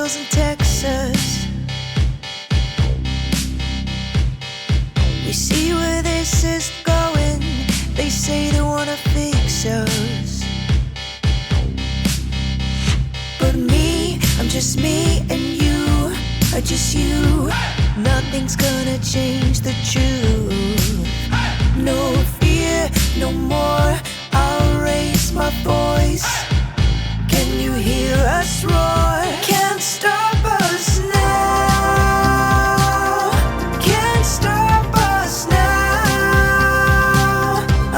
bills in Texas. We see where this is going. They say they wanna fix us, but me, I'm just me, and you are just you. Nothing's gonna change the truth. No fear, no more. I'll raise my voice. Can you hear us roar? Can't stop us now. Can't stop us now.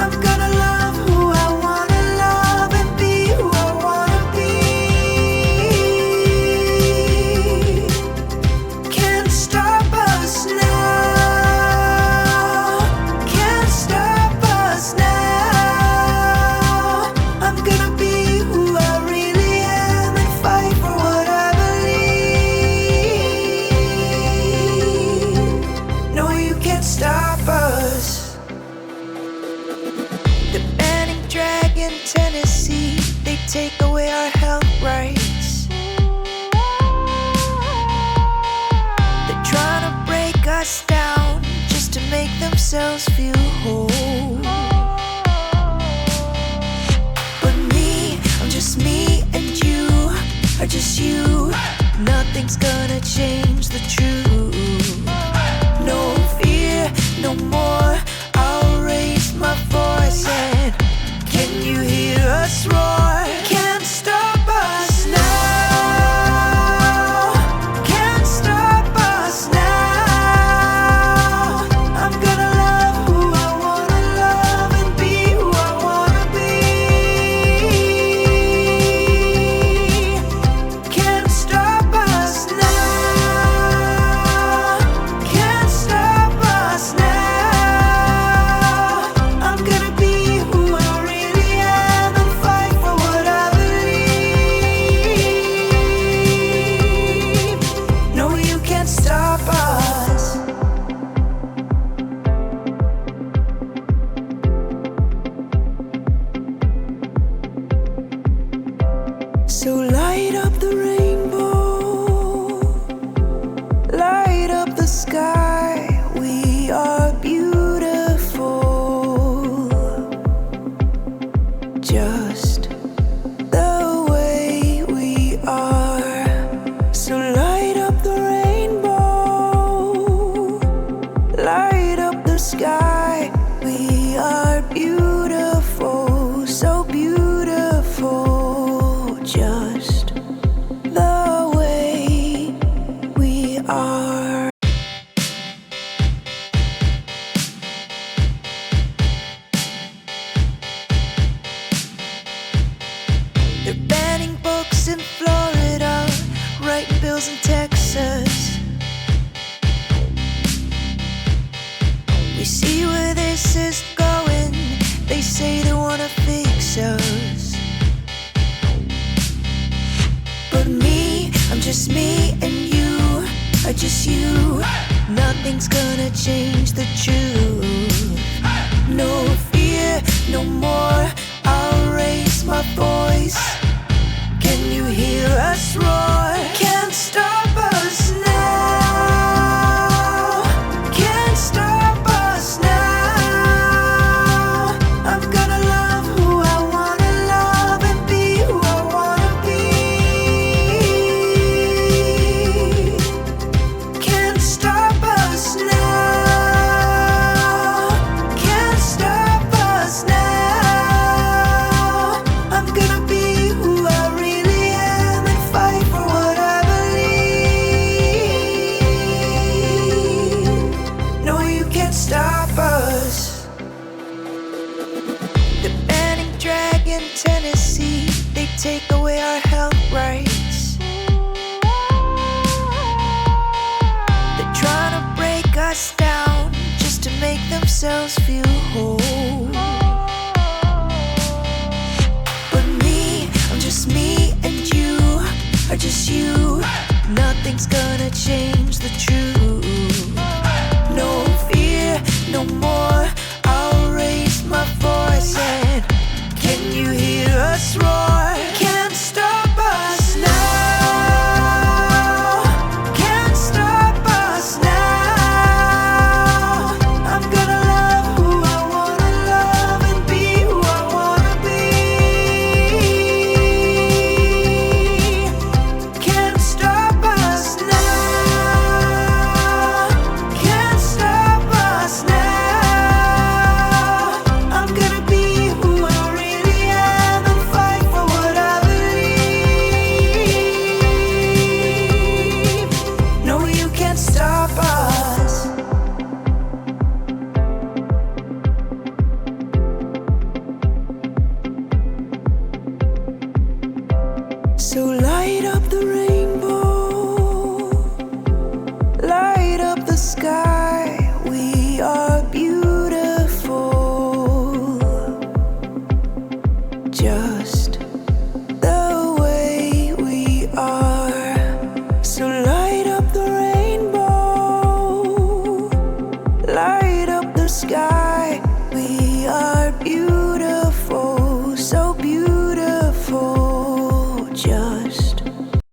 I'm gonna love who I wanna love and be who I wanna be. Can't stop us now. Can't stop us now. I'm gonna be who I really am and fight for what I believe. No, you can't stop us. The banning dragon Tennessee, they take away our health rights. They're trying to break us down just to make themselves feel whole. But me, I'm just me, and you are just you. Nothing's gonna change the truth. No fear, no more. I'll raise my voice and can you hear us roar? Can't stop us now. Can't stop us now. I'm gonna love who I wanna love and be who I wanna be. Can't stop us now. Can't stop us now. I'm gonna be who I really am and fight for what I believe. No, you can't stop us. So light up the rainbow, light up the sky. We are beautiful, just the way we are. So light up the rainbow, light up the sky. We are beautiful, so beautiful, just the way we are. They're banning books in Florida, writing bills in Texas. We see where this is going. They say they wanna fix us, but me, I'm just me, and you are just you. Nothing's gonna change the truth. No fear, no more. I'll raise my voice. Can you hear us roar? Can't stop us now. Can't stop us now. I'm gonna love who I wanna love and be who I wanna be. Can't stop us now. Can't stop us now. I'm gonna be who I really am and fight for what I believe. No, you can't stop us. The banning dragon Tennessee, they take away our health rights. They're trying to break us down just to make themselves feel whole. But me, I'm just me, and you are just you. Nothing's gonna change the truth.